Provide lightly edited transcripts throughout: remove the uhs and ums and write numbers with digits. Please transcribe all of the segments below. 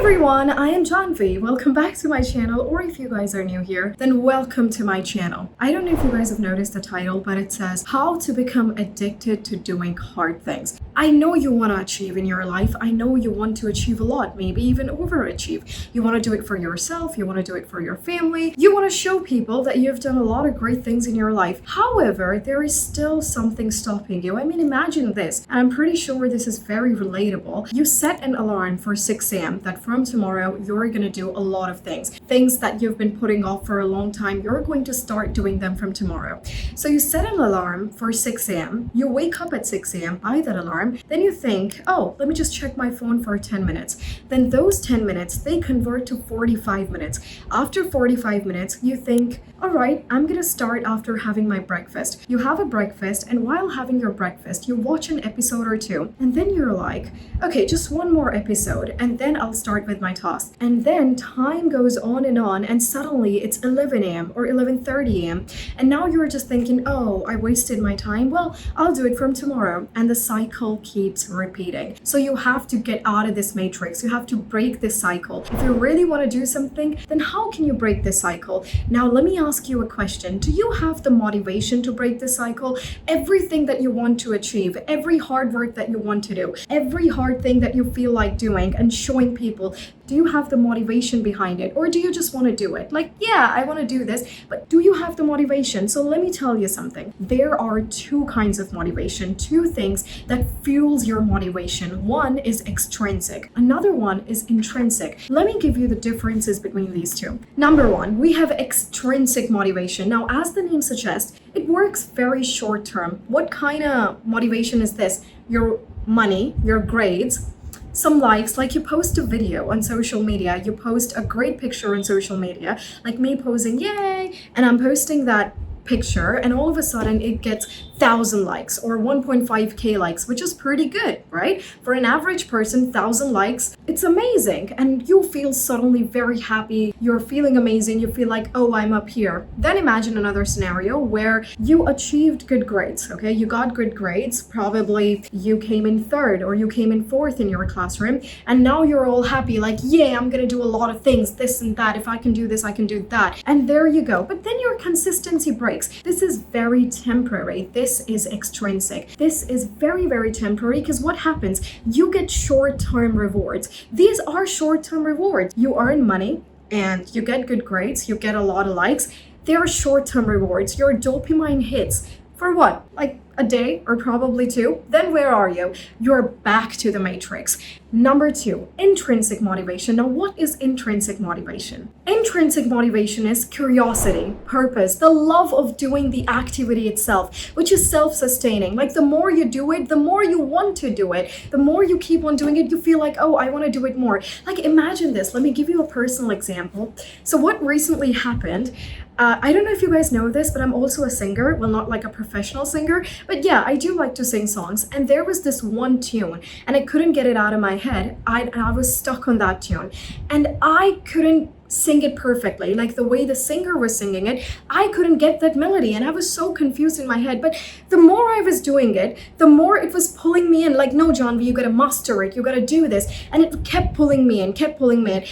everyone, I am Janhavi. Welcome back to my channel, or if you guys are new here, then welcome to my channel. I don't know if you guys have noticed the title, but it says how to become addicted to doing hard things. I know you want to achieve in your life. I know you want to achieve a lot, maybe even overachieve. You want to do it for yourself. You want to do it for your family. You want to show people that you've done a lot of great things in your life. However, there is still something stopping you. I mean, imagine this, and I'm pretty sure this is very relatable. You set an alarm for 6 a.m. that from tomorrow you're going to do a lot of things that you've been putting off for a long time. You're going to start doing them from tomorrow. So you set an alarm for 6 a.m. You wake up at 6 a.m. by that alarm. Then you think, oh, let me just check my phone for 10 minutes. Then those 10 minutes, they convert to 45 minutes. After 45 minutes, you think, all right, I'm going to start after having my breakfast. You have a breakfast, and while having your breakfast, you watch an episode or two, and then you're like, okay, just one more episode, and then I'll start with my task. And then time goes on, and suddenly it's 11 a.m. or 11:30 a.m. And now you're just thinking, oh, I wasted my time. Well, I'll do it from tomorrow. And the cycle keeps repeating. So you have to get out of this matrix. You have to break this cycle. If you really want to do something, then how can you break this cycle? Now, let me ask you a question. Do you have the motivation to break the cycle? Everything that you want to achieve, every hard work that you want to do, every hard thing that you feel like doing and showing people, do you have the motivation behind it? Or do you just want to do it? Like, yeah, I want to do this, but do you have the motivation? So let me tell you something. There are two kinds of motivation, two things that fuels your motivation. One is extrinsic. Another one is intrinsic. Let me give you the differences between these two. Number one, we have extrinsic motivation. Now, as the name suggests, it works very short term. What kind of motivation is this? Your money, your grades, some likes, like you post a video on social media, you post a great picture on social media, like me posing, yay, and I'm posting that picture, and all of a sudden it gets 1,000 likes or 1.5k likes, which is pretty good, right? For an average person, 1,000 likes, it's amazing, and you feel suddenly very happy. You're feeling amazing. You feel like, oh, I'm up here. Then imagine another scenario where you achieved good grades, okay? You got good grades. Probably you came in third or you came in fourth in your classroom, and now you're all happy, like, yeah, I'm gonna do a lot of things, this and that. If I can do this, I can do that. And there you go. But then your consistency breaks. This is very temporary. This is extrinsic. This is very, very temporary, because what happens? You get short-term rewards. These are short-term rewards. You earn money and you get good grades. You get a lot of likes. They are short-term rewards. Your dopamine hits for what? Like a day or probably two. Then where are you? You're back to the matrix. Number two, intrinsic motivation. Now, what is intrinsic motivation? Intrinsic motivation is curiosity, purpose, the love of doing the activity itself, which is self-sustaining. Like, the more you do it, the more you want to do it. The more you keep on doing it, you feel like, oh, I want to do it more. Like, imagine this. Let me give you a personal example. So what recently happened, I don't know if you guys know this, but I'm also a singer. Well, not like a professional singer, but yeah, I do like to sing songs. And there was this one tune, and I couldn't get it out of my head. I was stuck on that tune, and I couldn't sing it perfectly, like the way the singer was singing it. I couldn't get that melody, and I was so confused in my head. But the more I was doing it, the more it was pulling me in, like, no, Janhavi, you gotta master it, you gotta do this. And it kept pulling me in, kept pulling me in.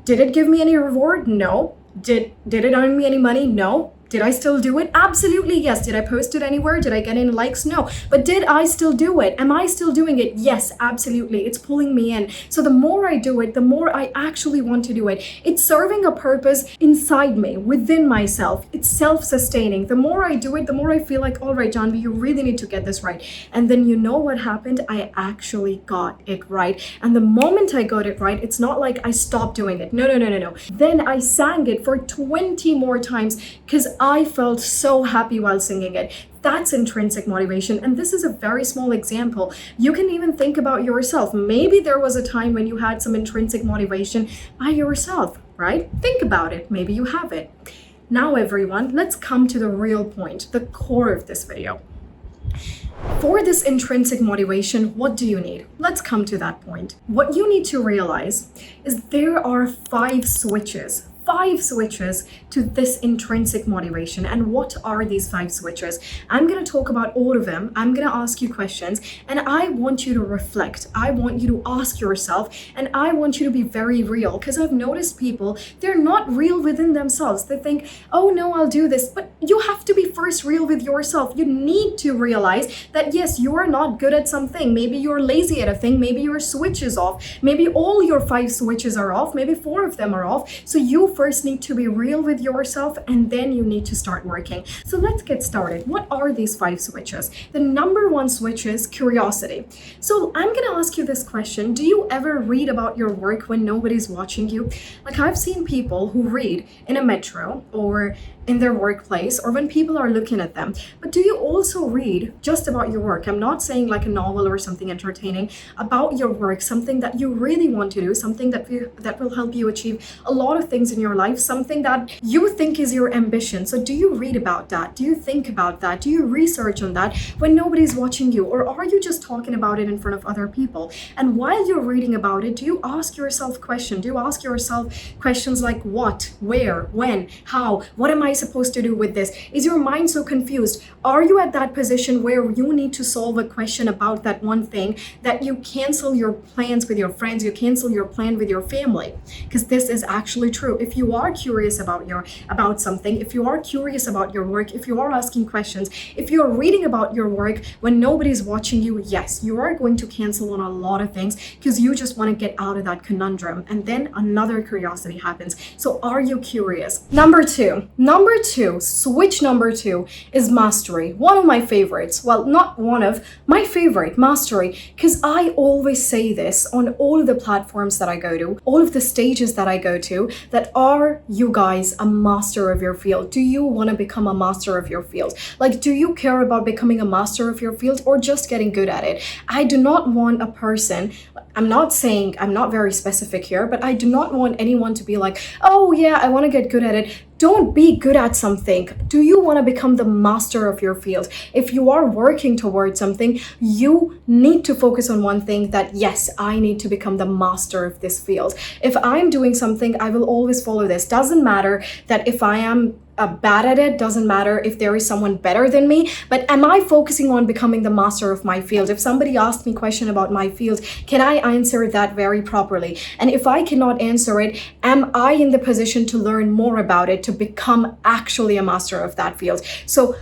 Did it give me any reward? No. Did it earn me any money? No. Did I still do it? Absolutely, yes. Did I post it anywhere? Did I get any likes? No. But did I still do it? Am I still doing it? Yes, absolutely. It's pulling me in. So the more I do it, the more I actually want to do it. It's serving a purpose inside me, within myself. It's self-sustaining. The more I do it, the more I feel like, all right, Janhavi, you really need to get this right. And then you know what happened? I actually got it right. And the moment I got it right, it's not like I stopped doing it. No. Then I sang it for 20 more times, because I felt so happy while singing it. That's intrinsic motivation. And this is a very small example. You can even think about yourself. Maybe there was a time when you had some intrinsic motivation by yourself, right? Think about it. Maybe you have it. Now, everyone, let's come to the real point, the core of this video. For this intrinsic motivation, what do you need? Let's come to that point. What you need to realize is there are 5 switches 5 switches to this intrinsic motivation. And what are these 5 switches? I'm going to talk about all of them. I'm going to ask you questions, and I want you to reflect. I want you to ask yourself, and I want you to be very real, because I've noticed people, they're not real within themselves. They think, oh no, I'll do this. But you have to be first real with yourself. You need to realize that yes, you are not good at something. Maybe you're lazy at a thing. Maybe your switch is off. Maybe all your 5 switches are off. Maybe 4 of them are off. So you first need to be real with yourself, and then you need to start working. So let's get started. What are these 5 switches? The number 1 switch is curiosity. So I'm going to ask you this question. Do you ever read about your work when nobody's watching you? Like, I've seen people who read in a metro or in their workplace, or when people are looking at them. But do you also read just about your work? I'm not saying like a novel or something entertaining, about your work, something that you really want to do, something that will help you achieve a lot of things in your life, something that you think is your ambition. So do you read about that? Do you think about that? Do you research on that when nobody's watching you? Or are you just talking about it in front of other people? And while you're reading about it, do you ask yourself questions? Do you ask yourself questions like what, where, when, how, what am I supposed to do with this? Is your mind so confused? Are you at that position where you need to solve a question about that one thing that you cancel your plans with your friends, you cancel your plan with your family? Because this is actually true. If you are curious about something, if you are curious about your work, if you are asking questions, if you're reading about your work when nobody's watching you, yes, you are going to cancel on a lot of things because you just want to get out of that conundrum. And then another curiosity happens. So are you curious? Number two, switch number 2 is mastery. One of my favorites. Well, not one of, my favorite, mastery. Because I always say this on all of the platforms that I go to, all of the stages that I go to, that are you guys a master of your field? Do you want to become a master of your field? Like, do you care about becoming a master of your field or just getting good at it? I do not want a person, I'm not very specific here, but I do not want anyone to be like, oh yeah, I want to get good at it. Don't be good at something. Do you want to become the master of your field? If you are working towards something, you need to focus on one thing, that yes, I need to become the master of this field. If I'm doing something, I will always follow this. Doesn't matter that if I am bad at it, doesn't matter if there is someone better than me, but am I focusing on becoming the master of my field? If somebody asks me a question about my field, can I answer that very properly? And if I cannot answer it, am I in the position to learn more about it, to become actually a master of that field? So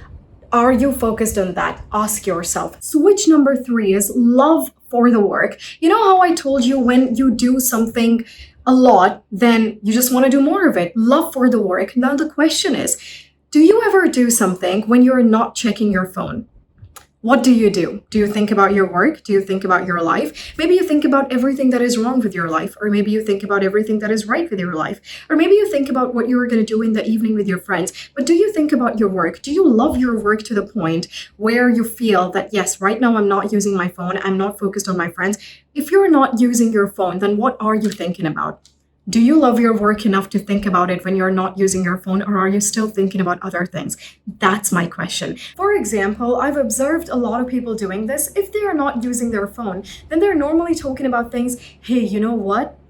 are you focused on that? Ask yourself. Switch number 3 is love for the work. You know how I told you when you do something a lot, then you just want to do more of it. Love for the work. Now the question is, do you ever do something when you're not checking your phone? What do? Do you think about your work? Do you think about your life? Maybe you think about everything that is wrong with your life, or maybe you think about everything that is right with your life, or maybe you think about what you were going to do in the evening with your friends. But do you think about your work? Do you love your work to the point where you feel that, yes, right now I'm not using my phone, I'm not focused on my friends? If you're not using your phone, then what are you thinking about? Do you love your work enough to think about it when you're not using your phone, or are you still thinking about other things? That's my question. For example, I've observed a lot of people doing this. If they are not using their phone, then they're normally talking about things. Hey, you know what?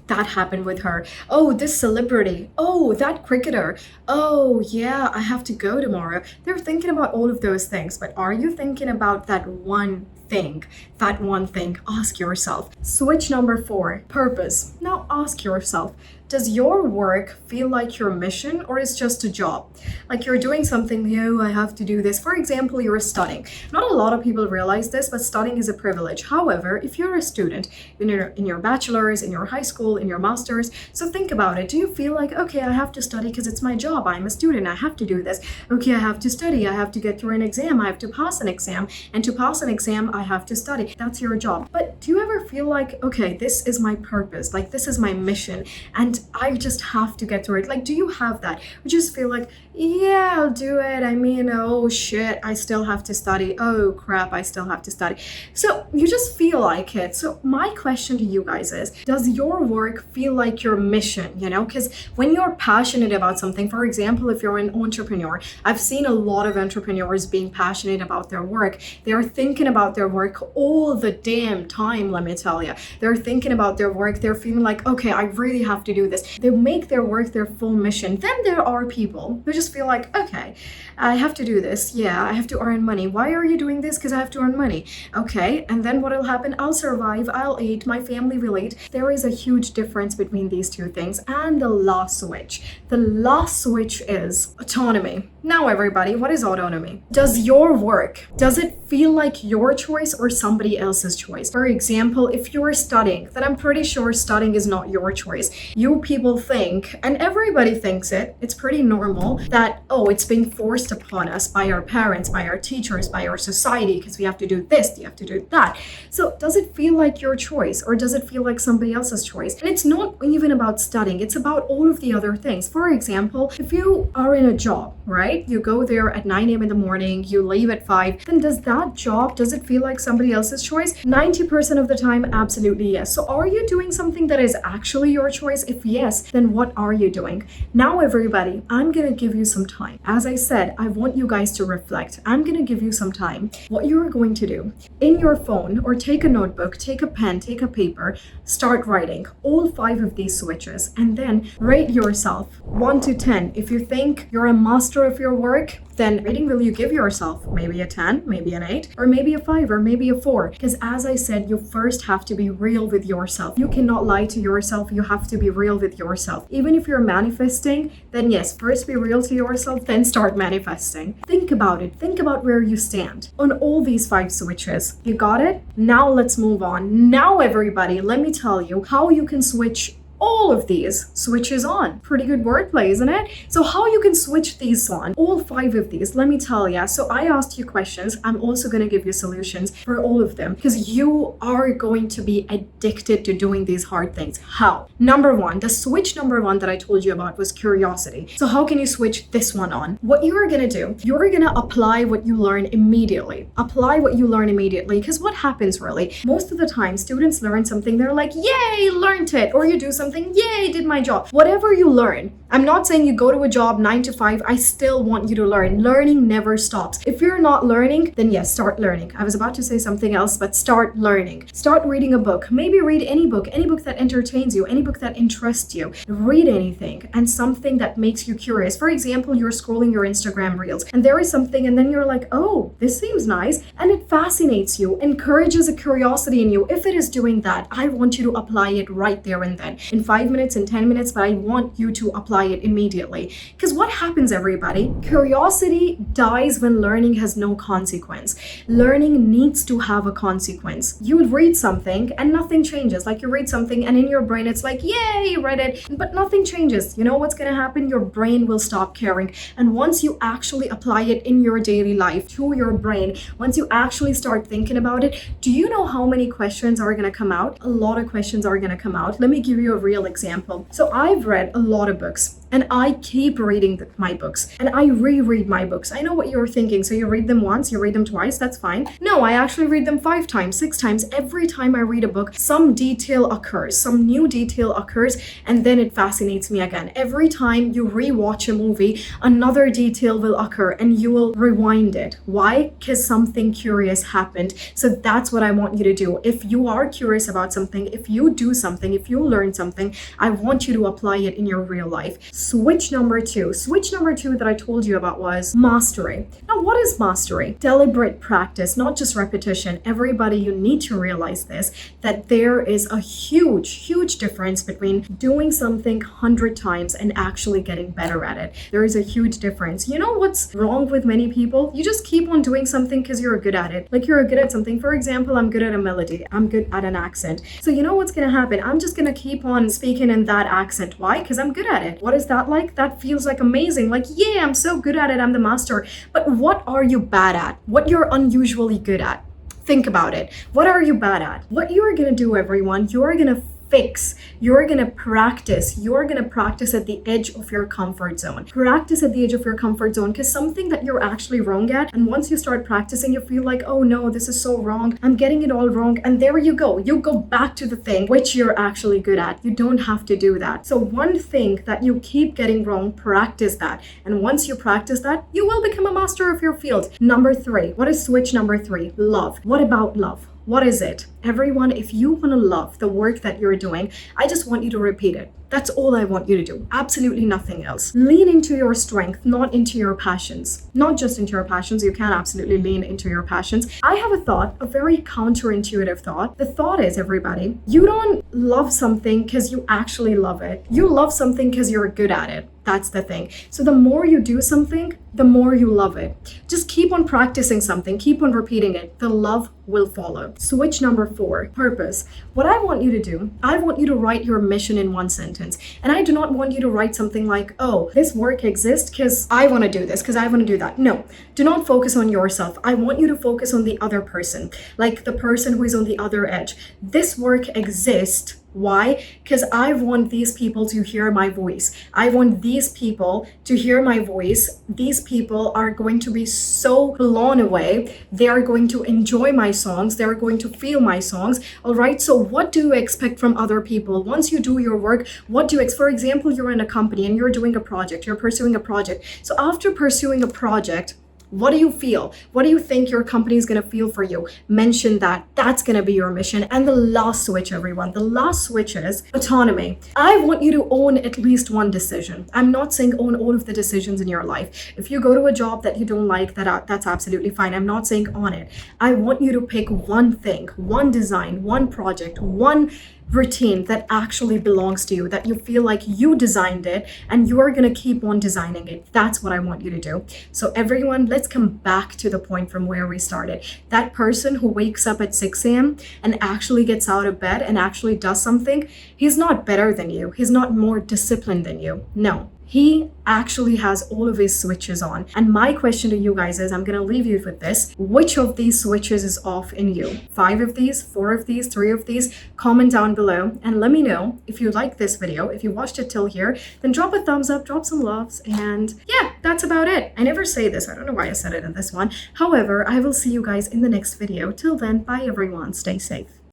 That happened with her. Oh, this celebrity. Oh, that cricketer. Oh, yeah, I have to go tomorrow. They're thinking about all of those things, but are you thinking about that one thing? That one thing. Ask yourself. Switch number 4, purpose. Now ask yourself, does your work feel like your mission, or is just a job? Like you're doing something, I have to do this. For example, you're studying. Not a lot of people realize this, but studying is a privilege. However, if you're a student in your bachelor's, in your high school, in your master's, so think about it. Do you feel like, okay, I have to study because it's my job. I'm a student. I have to do this. Okay, I have to study. I have to get through an exam. I have to pass an exam. And to pass an exam, I have to study. That's your job. But do you ever feel like, okay, this is my purpose. Like this is my mission. And I just have to get through it. Like, do you have that? You just feel like, yeah, I'll do it. I mean, oh shit, I still have to study. Oh crap, I still have to study. So you just feel like it. So my question to you guys is, does your work feel like your mission? Because when you're passionate about something, for example, if you're an entrepreneur, I've seen a lot of entrepreneurs being passionate about their work. They are thinking about their their work all the damn time, let me tell you. They're thinking about their work. They're feeling like, okay, I really have to do this. They make their work their full mission. Then there are people who just feel like, okay, I have to do this. Yeah, I have to earn money. Why are you doing this? Because I have to earn money. Okay, and then what will happen? I'll survive. I'll eat. My family will eat. There is a huge difference between these two things. And the last switch. The last switch is autonomy. Now, everybody, what is autonomy? Does your work, does it feel like your choice or somebody else's choice? For example, if you're studying, then I'm pretty sure studying is not your choice. You people think, and everybody thinks it, it's pretty normal that, oh, it's being forced upon us by our parents, by our teachers, by our society, because we have to do this, you have to do that. So does it feel like your choice or does it feel like somebody else's choice? And it's not even about studying, it's about all of the other things. For example, if you are in a job, right? You go there at 9 a.m. in the morning, you leave at 5, then does that job, does it feel like somebody else's choice? 90% of the time, absolutely yes. So are you doing something that is actually your choice? If yes, then what are you doing? Now, everybody, I'm gonna give you some time. As I said, I want you guys to reflect. I'm gonna give you some time. What you're going to do in your phone, or take a notebook, take a pen, take a paper, start writing all 5 of these switches, and then rate yourself 1 to 10. If you think you're a master of your work, then rating will you give yourself? Maybe a 10, maybe an 8, or maybe a 5, or maybe a 4. Because as I said, you first have to be real with yourself. You cannot lie to yourself. You have to be real with yourself. Even if you're manifesting, then yes, first be real to yourself, then start manifesting. Think about it. Think about where you stand on all these 5 switches. You got it? Now let's move on. Now, everybody, let me tell you how you can switch all of these switches on. Pretty good wordplay, isn't it? So how you can switch these on, all 5 of these, let me tell you. So I asked you questions. I'm also going to give you solutions for all of them because you are going to be addicted to doing these hard things. How? Number 1, the switch number 1 that I told you about was curiosity. So how can you switch this one on? What you're going to do, you're going to apply what you learn immediately. Apply what you learn immediately, because what happens really, most of the time students learn something, they're like, yay, learned it. Or you do something, yay, did my job. Whatever you learn, I'm not saying you go to a job 9 to 5. I still want you to learn. Learning never stops. If you're not learning, then yes, start learning. I was about to say something else, but start learning. Start reading a book. Maybe read any book that entertains you, any book that interests you. Read anything and something that makes you curious. For example, you're scrolling your Instagram reels and there is something and then you're like, oh, this seems nice. And it fascinates you, encourages a curiosity in you. If it is doing that, I want you to apply it right there and then. In 5 minutes, in 10 minutes, but I want you to apply it immediately. Because what happens, everybody? Curiosity dies when learning has no consequence. Learning needs to have a consequence. You would read something and nothing changes. Like you read something and in your brain it's like, yay, you read it, but nothing changes. You know what's going to happen? Your brain will stop caring. And once you actually apply it in your daily life to your brain, once you actually start thinking about it, do you know how many questions are going to come out? A lot of questions are going to come out. Let me give you a real example. So I've read a lot of books and I keep reading my books and I reread my books. I know what you're thinking. So you read them once, you read them twice, that's fine. No, I actually read them 5 times, 6 times. Every time I read a book, some detail occurs, some new detail occurs, and then it fascinates me again. Every time you rewatch a movie, another detail will occur and you will rewind it. Why? Because something curious happened. So that's what I want you to do. If you are curious about something, if you do something, if you learn something, I want you to apply it in your real life. Switch number 2. Switch number 2 that I told you about was mastery. Now, what is mastery? Deliberate practice, not just repetition. Everybody, you need to realize this, that there is a huge difference between doing something 100 times and actually getting better at it. There is a huge difference. You know what's wrong with many people? You just keep on doing something because you're good at it. Like you're good at something. For example, I'm good at a melody. I'm good at an accent. So you know what's going to happen? I'm just going to keep on speaking in that accent. Why? Because I'm good at it. What is that like? That feels like amazing. Like, yeah, I'm so good at it. I'm the master. But what are you bad at? What you're unusually good at? Think about it. What are you bad at? What you are going to do, everyone, you are going to fix. You're gonna practice. You're gonna practice at the edge of your comfort zone. Practice at the edge of your comfort zone, because something that you're actually wrong at, and once you start practicing, you feel like, oh no, this is so wrong. I'm getting it all wrong. And there you go. You go back to the thing which you're actually good at. You don't have to do that. So one thing that you keep getting wrong, practice that. And once you practice that, you will become a master of your field. Number 3. What is switch number 3? Love. What about love? What is it? Everyone, if you want to love the work that you're doing, I just want you to repeat it. That's all I want you to do. Absolutely nothing else. Lean into your strength, not into your passions. Not just into your passions. You can absolutely lean into your passions. I have a thought, a very counterintuitive thought. The thought is, everybody, you don't love something because you actually love it. You love something because you're good at it. That's the thing. So the more you do something, the more you love it. Just keep on practicing something, keep on repeating it. The love will follow. Switch number 4, purpose. What I want you to do, I want you to write your mission in one sentence. And I do not want you to write something like, oh, this work exists because I want to do this, because I want to do that. No, do not focus on yourself. I want you to focus on the other person, like the person who is on the other edge. This work exists. Why? Because I want these people to hear my voice. I want these people to hear my voice. These people are going to be so blown away. They are going to enjoy my songs. They're going to feel my songs. All right. So what do you expect from other people? Once you do your work, what do you expect? For example, you're in a company and you're doing a project. You're pursuing a project. So after pursuing a project, what do you feel? What do you think your company is going to feel for you? Mention that. That's going to be your mission. And the last switch, everyone, the last switch is autonomy. I want you to own at least one decision. I'm not saying own all of the decisions in your life. If you go to a job that you don't like, that's absolutely fine. I'm not saying own it. I want you to pick one thing, one design, one project, one routine that actually belongs to you, that you feel like you designed it and you're going to keep on designing it. That's what I want you to do. So everyone, let's come back to the point from where we started. That person who wakes up at 6 a.m. and actually gets out of bed and actually does something, he's not better than you. He's not more disciplined than you. No. He actually has all of his switches on. And my question to you guys is, I'm going to leave you with this. Which of these switches is off in you? 5 of these, 4 of these, 3 of these? Comment down below and let me know if you like this video. If you watched it till here, then drop a thumbs up, drop some loves. And yeah, that's about it. I never say this. I don't know why I said it in this one. However, I will see you guys in the next video. Till then, bye everyone. Stay safe.